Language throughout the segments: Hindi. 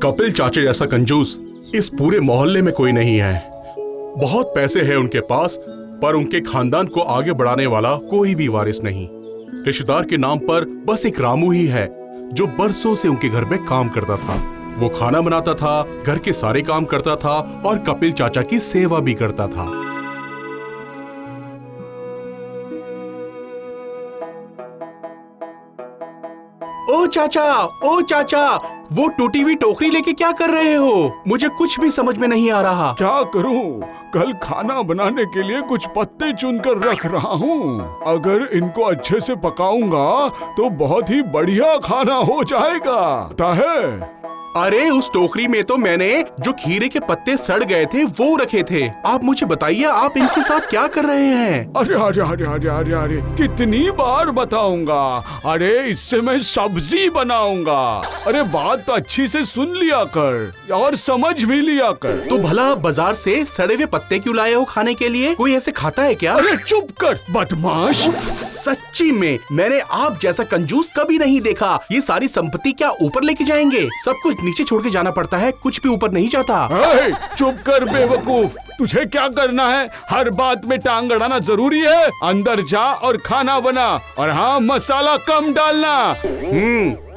कपिल चाचा जैसा कंजूस इस पूरे मोहल्ले में कोई नहीं है। बहुत पैसे हैं उनके पास, पर उनके खानदान को आगे बढ़ाने वाला कोई भी वारिस नहीं। रिश्तेदार के नाम पर बस एक रामू ही है जो बरसों से उनके घर में काम करता था। वो खाना बनाता था, घर के सारे काम करता था और कपिल चाचा की सेवा भी करता था। ओ चाचा, वो टूटी हुई टोकरी लेके क्या कर रहे हो? मुझे कुछ भी समझ में नहीं आ रहा। क्या करूं? कल खाना बनाने के लिए कुछ पत्ते चुनकर रख रहा हूं। अगर इनको अच्छे से पकाऊंगा तो बहुत ही बढ़िया खाना हो जाएगा। पता है? अरे उस टोकरी में तो मैंने जो खीरे के पत्ते सड़ गए थे वो रखे थे। आप मुझे बताइए, आप इनके साथ क्या कर रहे हैं? अरे अरे अरे अरे अरे अरे कितनी बार बताऊंगा? अरे इससे मैं सब्जी बनाऊंगा। अरे बात तो अच्छी से सुन लिया कर और समझ भी लिया कर। तो भला बाजार से सड़े हुए पत्ते क्यों लाए हो खाने के लिए? कोई ऐसे खाता है क्या? अरे चुप कर बदमाश। सच्ची में मैंने आप जैसा कंजूस कभी नहीं देखा। ये सारी संपत्ति क्या ऊपर लेके जाएंगे? सब कुछ नीचे छोड़ के जाना पड़ता है, कुछ भी ऊपर नहीं जाता। चुप कर बेवकूफ। तुझे क्या करना है? हर बात में टांग अड़ाना जरूरी है? अंदर जा और खाना बना, और हाँ, मसाला कम डालना।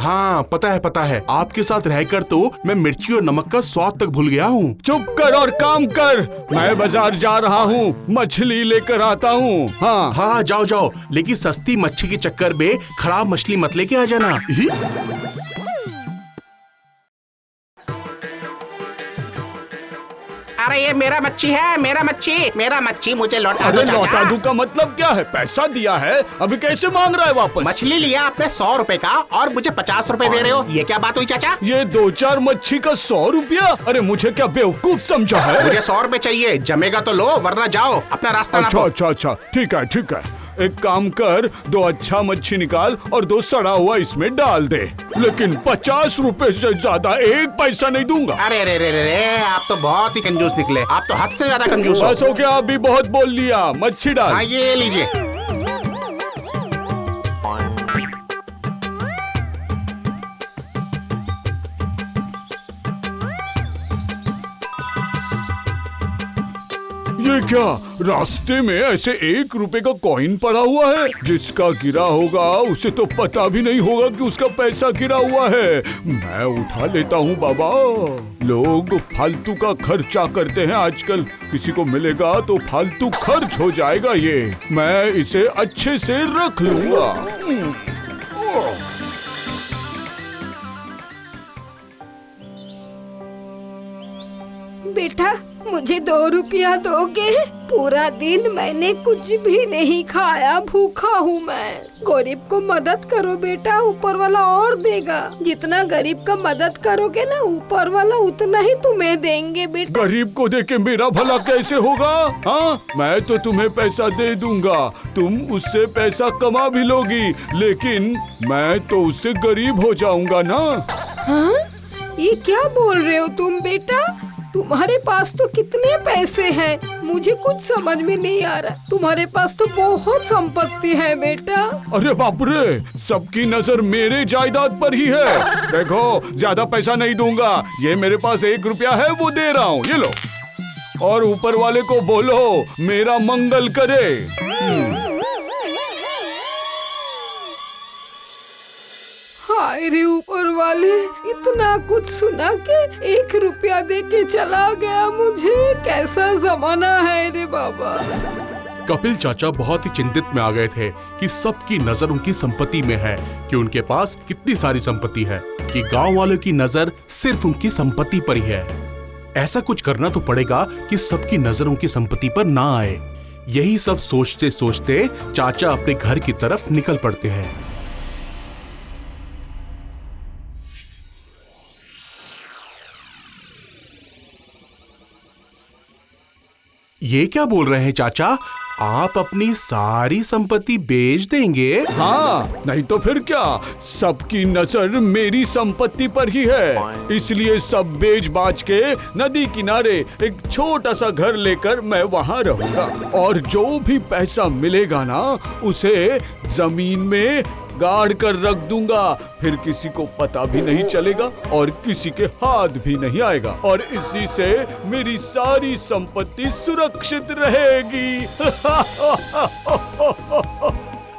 हाँ पता है। आपके साथ रहकर तो मैं मिर्ची और नमक का स्वाद तक भूल गया हूँ। चुप कर और काम कर। मैं बाजार जा रहा हूँ, मछली लेकर आता हूँ। हाँ जाओ, लेकिन सस्ती मच्छी के चक्कर में खराब मछली मत लेके आ जाना। अरे ये मेरा मच्छी है, मेरा मच्छी मुझे लौटा दो अरे चाचा। लौटा दूं का मतलब क्या है? पैसा दिया है, अभी कैसे मांग रहा है वापस? मछली लिया आपने 100 रुपए का और मुझे 50 रुपए दे रहे हो, ये क्या बात हुई चाचा? ये 2-4 मच्छी का 100 रुपया? अरे मुझे क्या बेवकूफ समझा है? मुझे 100 रुपए चाहिए, जमेगा तो लो वरना जाओ अपना रास्ता नापो। अच्छा ठीक है। एक काम कर, 2 अच्छा मच्छी निकाल और 2 सड़ा हुआ इसमें डाल दे, लेकिन 50 रुपए से ज्यादा 1 पैसा नहीं दूंगा। अरे आप तो बहुत ही कंजूस निकले। आप तो हद से ज्यादा कंजूस बस हो गया, अभी बहुत बोल लिया। मच्छी डाल। हाँ ये लीजिए। ये क्या? रास्ते में ऐसे 1 रुपए का कॉइन पड़ा हुआ है? जिसका गिरा होगा उसे तो पता भी नहीं होगा कि उसका पैसा गिरा हुआ है। मैं उठा लेता हूँ बाबा। लोग फालतू का खर्चा करते हैं आजकल। किसी को मिलेगा तो फालतू खर्च हो जाएगा। ये मैं इसे अच्छे से रख लूंगा। बेटा मुझे 2 रुपया दोगे? पूरा दिन मैंने कुछ भी नहीं खाया, भूखा हूँ मैं। गरीब को मदद करो बेटा, ऊपर वाला और देगा। जितना गरीब का मदद करोगे ना, ऊपर वाला उतना ही तुम्हें देंगे बेटा। गरीब को देके मेरा भला कैसे होगा? हाँ, मैं तो तुम्हें पैसा दे दूंगा, तुम उससे पैसा कमा भी लोगी, लेकिन मैं तो उससे गरीब हो जाऊंगा ना। हाँ? ये क्या बोल रहे हो तुम बेटा? तुम्हारे पास तो कितने पैसे हैं, मुझे कुछ समझ में नहीं आ रहा। तुम्हारे पास तो बहुत संपत्ति है बेटा। अरे बाप रे, सबकी नजर मेरे जायदाद पर ही है। देखो, ज्यादा पैसा नहीं दूंगा। ये मेरे पास 1 रुपया है, वो दे रहा हूँ, ये लो। और ऊपर वाले को बोलो मेरा मंगल करे। हाय रे ऊपर वाले, इतना कुछ सुना के 1 रुपया दे के चला गया मुझे। कैसा जमाना है रे बाबा। कपिल चाचा बहुत ही चिंतित में आ गए थे कि सबकी नजर उनकी संपत्ति में है, कि उनके पास कितनी सारी संपत्ति है, कि गांव वालों की नजर सिर्फ उनकी संपत्ति पर ही है। ऐसा कुछ करना तो पड़ेगा कि सबकी नजर उनकी संपत्ति पर ना आए। यही सब सोचते सोचते चाचा अपने घर की तरफ निकल पड़ते हैं। ये क्या बोल रहे हैं चाचा? आप अपनी सारी संपत्ति बेच देंगे? हाँ, नहीं तो फिर क्या, सबकी नजर मेरी संपत्ति पर ही है, इसलिए सब बेच बाच के नदी किनारे एक छोटा सा घर लेकर मैं वहाँ रहूंगा और जो भी पैसा मिलेगा ना उसे जमीन में गाड़ कर रख दूंगा, फिर किसी को पता भी नहीं चलेगा और किसी के हाथ भी नहीं आएगा और इसी से मेरी सारी संपत्ति सुरक्षित रहेगी।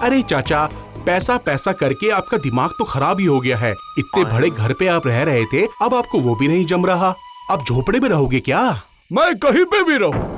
अरे चाचा, पैसा पैसा करके आपका दिमाग तो खराब ही हो गया है। इतने बड़े घर पे आप रह रहे थे, अब आपको वो भी नहीं जम रहा। अब झोपड़े में रहोगे क्या? मैं कहीं पे भी रहूं,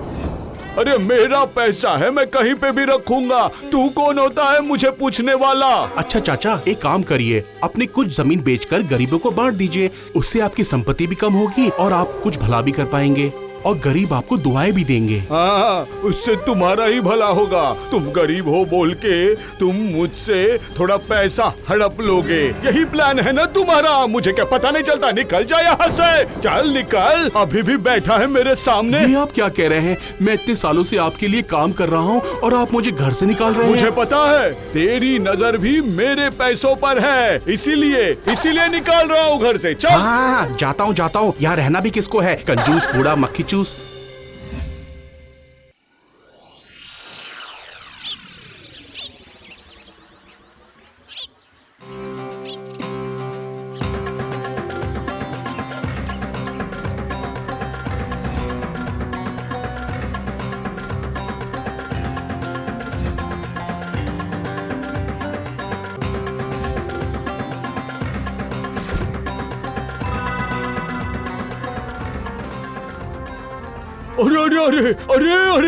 अरे मेरा पैसा है, मैं कहीं पे भी रखूंगा। तू कौन होता है मुझे पूछने वाला? अच्छा चाचा, एक काम करिए, अपनी कुछ जमीन बेचकर गरीबों को बांट दीजिए, उससे आपकी संपत्ति भी कम होगी और आप कुछ भला भी कर पाएंगे और गरीब आपको दुआएं भी देंगे। हाँ, उससे तुम्हारा ही भला होगा। तुम गरीब हो बोल के तुम मुझसे थोड़ा पैसा हड़प लोगे, यही प्लान है ना तुम्हारा? मुझे क्या पता नहीं चलता? निकल जा यहाँ से, चल निकल, अभी भी बैठा है मेरे सामने। ये आप क्या कह रहे हैं? मैं इतने सालों से आपके लिए काम कर रहा हूँ और आप मुझे घर से निकाल रहे हैं? मुझे पता है, तेरी नजर भी मेरे पैसों पर है, इसीलिए निकाल रहा हूँ घर से। चल। हाँ, जाता हूँ, यहाँ रहना भी किसको है? कंजूस बूढ़ा मक्खी चूस।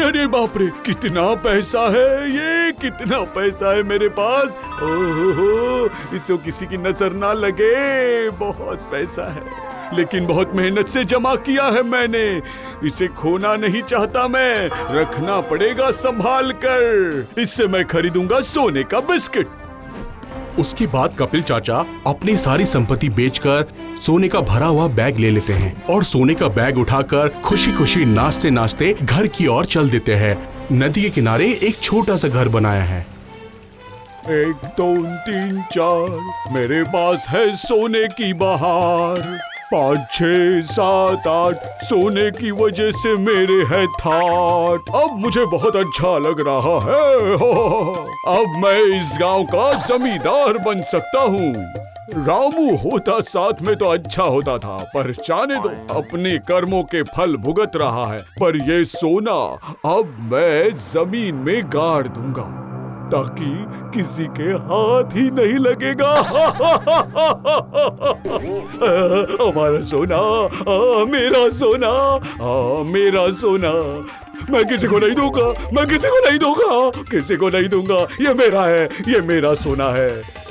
अरे बाप रे, कितना पैसा है ये, कितना पैसा है मेरे पास। ओहो, इसको किसी की नजर ना लगे, बहुत पैसा है, लेकिन बहुत मेहनत से जमा किया है मैंने, इसे खोना नहीं चाहता मैं, रखना पड़ेगा संभाल कर। इससे मैं खरीदूंगा सोने का बिस्किट। उसके बाद कपिल चाचा अपनी सारी संपत्ति बेचकर सोने का भरा हुआ बैग ले लेते हैं और सोने का बैग उठाकर खुशी खुशी नाचते नाचते घर की ओर चल देते हैं। नदी के किनारे एक छोटा सा घर बनाया है। 1 2 3 4 मेरे पास है सोने की बहार, 5 6 7 8 सोने की वजह से मेरे है थाट। अब मुझे बहुत अच्छा लग रहा है। अब मैं इस गांव का जमींदार बन सकता हूँ। रामू होता साथ में तो अच्छा होता था, पर जाने दो, अपने कर्मों के फल भुगत रहा है। पर ये सोना अब मैं जमीन में गाड़ दूंगा ताकि किसी के हाथ ही नहीं लगेगा। हमारा सोना, मेरा सोना, मेरा सोना, मैं किसी को नहीं दूंगा, मैं किसी को नहीं दूंगा, किसी को नहीं दूंगा। ये मेरा है, ये मेरा सोना है।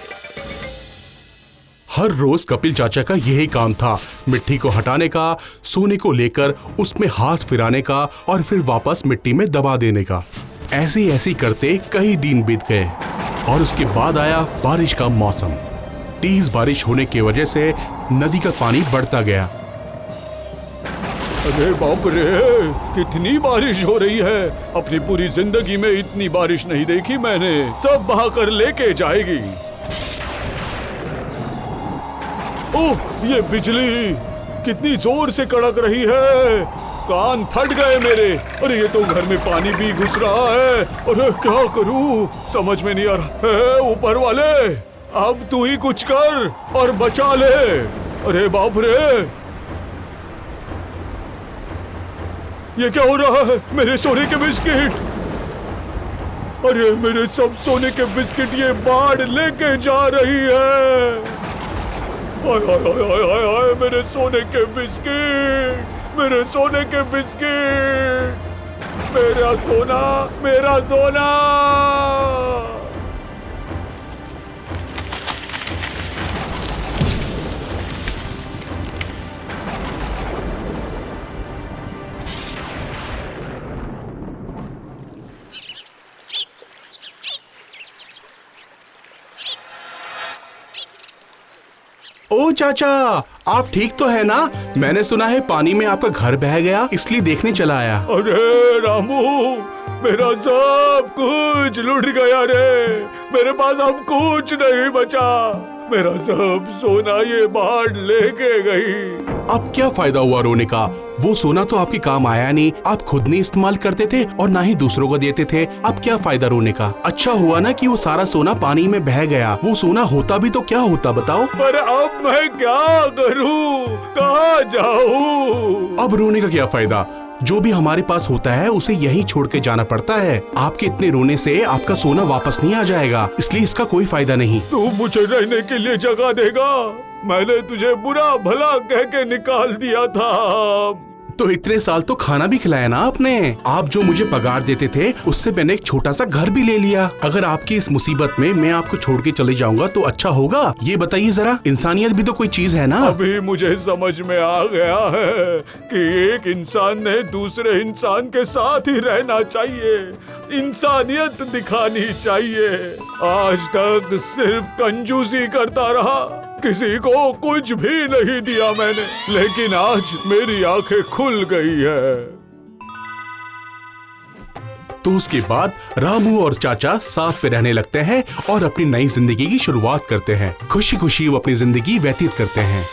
हर रोज कपिल चाचा का यही काम था, मिट्टी को हटाने का, सोने को लेकर उसमें हाथ फिराने का और फिर वापस मिट्टी में दबा देने का। ऐसे करते कई दिन बीत गए और उसके बाद आया बारिश का मौसम। तेज बारिश होने की वजह से नदी का पानी बढ़ता गया। अरे बाप रे, कितनी बारिश हो रही है, अपनी पूरी जिंदगी में इतनी बारिश नहीं देखी मैंने, सब बहाकर लेके जाएगी। ओह, ये बिजली कितनी जोर से कड़क रही है, कान फट गए मेरे। अरे ये तो घर में पानी भी घुस रहा है, अरे क्या करूं समझ में नहीं आ रहा है। ऊपर वाले, अब तू ही कुछ कर और बचा ले। अरे बाप रे, ये क्या हो रहा है? मेरे सोने के बिस्किट, अरे मेरे सब सोने के बिस्किट ये बाढ़ लेके जा रही है। हाय हाय हाय हाय हाय हाय, मेरे सोने के बिस्किट, मेरे सोने के बिस्किट, मेरा सोना, मेरा सोना। ओ चाचा, आप ठीक तो है ना? मैंने सुना है पानी में आपका घर बह गया, इसलिए देखने चला आया। अरे रामू, मेरा सब कुछ लुट गया रे। मेरे पास अब कुछ नहीं बचा। मेरा सब सोना ये बाढ़ लेके गई। अब क्या फायदा हुआ रोने का? वो सोना तो आपके काम आया नहीं, आप खुद नहीं इस्तेमाल करते थे और ना ही दूसरों को देते थे। अब क्या फायदा रोने का? अच्छा हुआ ना कि वो सारा सोना पानी में बह गया। वो सोना होता भी तो क्या होता बताओ। पर अब मैं क्या करूं? कहाँ जाऊं? अब रोने का क्या फायदा? जो भी हमारे पास होता है उसे यहीं छोड़ के जाना पड़ता है। आपके इतने रोने से आपका सोना वापस नहीं आ जाएगा, इसलिए इसका कोई फायदा नहीं। तू मुझे रहने के लिए जगह देगा? मैंने तुझे बुरा भला कह के निकाल दिया था। तो इतने साल तो खाना भी खिलाया ना आपने। आप जो मुझे पगार देते थे उससे मैंने एक छोटा सा घर भी ले लिया। अगर आपकी इस मुसीबत में मैं आपको छोड़ के चले जाऊंगा तो अच्छा होगा? ये बताइए जरा, इंसानियत भी तो कोई चीज है ना। अभी मुझे समझ में आ गया है कि एक इंसान ने दूसरे इंसान के साथ ही रहना चाहिए, इंसानियत दिखानी चाहिए। आज तक सिर्फ कंजूसी करता रहा, किसी को कुछ भी नहीं दिया मैंने, लेकिन आज मेरी आंखें खुल गई है। तो उसके बाद रामू और चाचा साथ में रहने लगते हैं और अपनी नई जिंदगी की शुरुआत करते हैं। खुशी खुशी वो अपनी जिंदगी व्यतीत करते हैं।